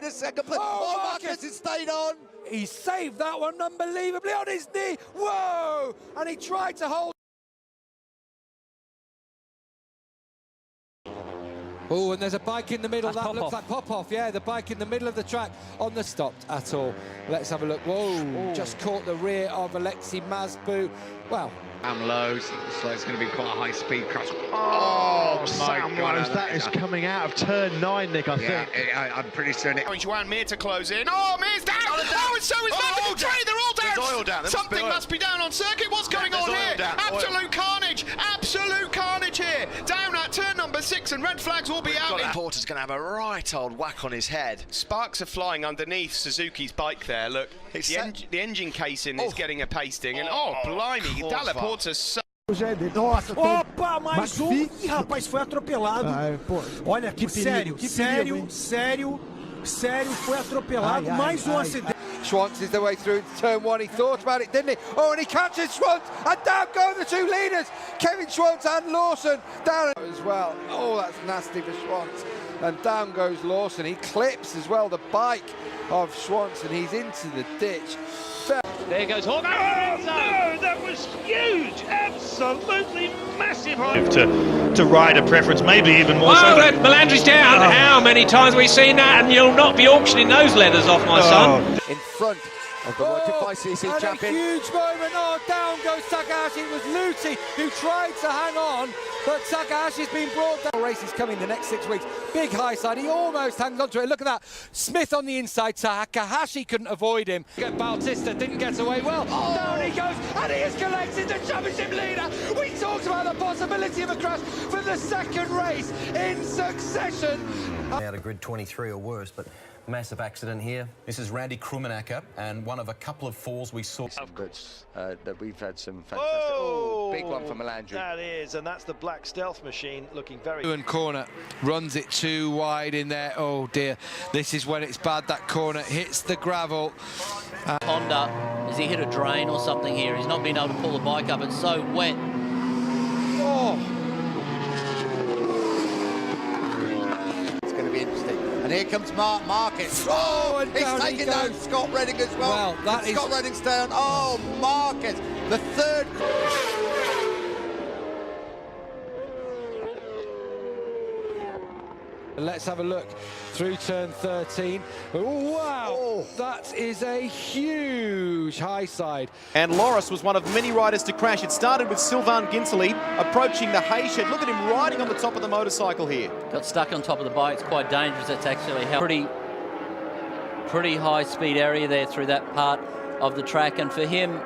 in a second place. Oh, Marquez has stayed on. He saved that one unbelievably on his knee. Whoa! And he tried to hold. Oh, and there's a bike in the middle. That looks like pop-off. Yeah, the bike in the middle of the track on the stopped at all. Let's have a look. Whoa, just caught the rear of Alexei Mazbu. Well, Sam Lowe's, so it's going to be quite a high-speed crash. Oh, Sam Lowe's, that is coming out of turn 9, Nick, I think. I'm pretty sure Nick. Joan Mir to close in. Oh, Mir's down! Oh, and so is Mazbu. They're all down! There's oil down. Something must be down on circuit. What's going on here? Absolute carnage! Absolute carnage here! Down at turn number 6, and red flags will be out. Porter's going to have a right old whack on his head. Sparks are flying underneath Suzuki's bike there. Look, the engine casing is getting a pasting, and blimey, Dalla Porta's so... Opa, mais Ih, rapaz, foi atropelado. Olha aqui, sério, foi atropelado. Mais acidente. Schwantz is the way through turn 1. He thought about it, didn't he? Oh, and he catches Schwantz, and down go the two leaders, Kevin Schwantz and Lawson down as well. Oh, that's nasty for Schwantz. And down goes Lawson. He clips as well the bike of Schwantz, and he's into the ditch. There goes Horner. Oh, no, that was huge. Absolutely massive. To rider preference, maybe even more so. Oh, Melandri's down. Oh. How many times have we seen that? And you'll not be auctioning those leathers off, my son. In front of the World 5cc champion. A huge moment. Oh, down goes Takahashi. It was Luti who tried to hang on, but Takahashi's been brought down. Race is coming the next 6 weeks. Big high side. He almost hangs on to it. Look at that. Smith on the inside. Takahashi couldn't avoid him. Bautista didn't get away well. Oh. Down he goes, and he is collected the championship leader. We talked about the possibility of a crash for the second race in succession. Out of grid 23 or worse, but massive accident here. This is Randy Krummenacker, and one of a couple of falls we saw. That we've had some fantastic. Big one for Melandri. That is, and that's the black stealth machine looking very. And corner runs it too wide in there. Oh dear, this is when it's bad. That corner hits the gravel. Honda, has he hit a drain or something here? He's not been able to pull the bike up. It's so wet. Oh. And here comes Marquez. Oh, and he's taking down Scott Redding as well. Scott Redding's down. Oh, Marquez, the third. Let's have a look through turn 13. Oh, wow, that is a huge high side. And Loris was one of many riders to crash. It started with Sylvain Ginsley approaching the hay shed. Look at him riding on the top of the motorcycle here. Got stuck on top of the bike. It's quite dangerous. That's actually pretty high speed area there through that part of the track. And for him,